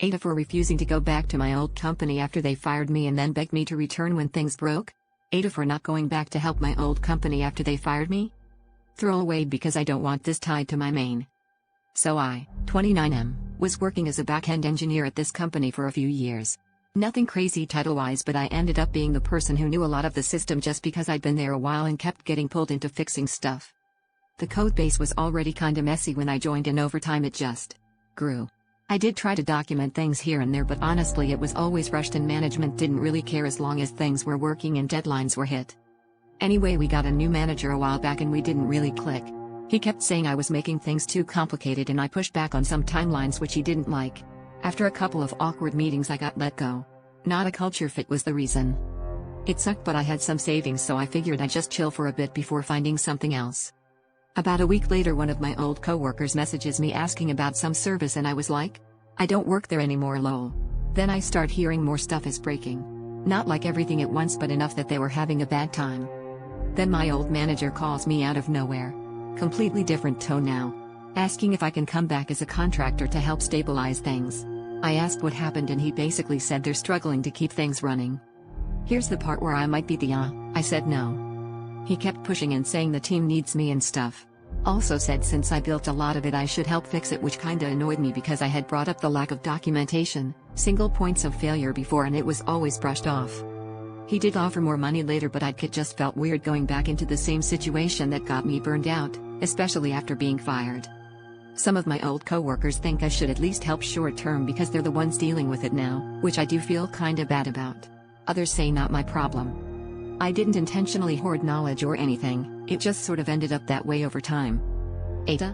AITA for refusing to go back to my old company after they fired me and then begged me to return when things broke? AITA for not going back to help my old company after they fired me? Throw away because I don't want this tied to my main. So I, 29M, was working as a back-end engineer at this company for a few years. Nothing crazy title-wise, but I ended up being the person who knew a lot of the system just because I'd been there a while and kept getting pulled into fixing stuff. The codebase was already kinda messy when I joined, and over time it just grew. I did try to document things here and there, but honestly it was always rushed and management didn't really care as long as things were working and deadlines were hit. Anyway, we got a new manager a while back and we didn't really click. He kept saying I was making things too complicated and I pushed back on some timelines which he didn't like. After a couple of awkward meetings I got let go. Not a culture fit was the reason. It sucked, but I had some savings, so I figured I'd just chill for a bit before finding something else. About a week later, one of my old coworkers messages me asking about some service and I was like, I don't work there anymore, lol. Then I start hearing more stuff is breaking. Not like everything at once, but enough that they were having a bad time. Then my old manager calls me out of nowhere. Completely different tone now. Asking if I can come back as a contractor to help stabilize things. I asked what happened and he basically said they're struggling to keep things running. Here's the part where I might be the I said no. He kept pushing and saying the team needs me and stuff. Also said since I built a lot of it I should help fix it, which kinda annoyed me because I had brought up the lack of documentation, single points of failure before, and it was always brushed off. He did offer more money later, but it just felt weird going back into the same situation that got me burned out, especially after being fired. Some of my old coworkers think I should at least help short term because they're the ones dealing with it now, which I do feel kinda bad about. Others say not my problem. I didn't intentionally hoard knowledge or anything, it just sort of ended up that way over time. AITA?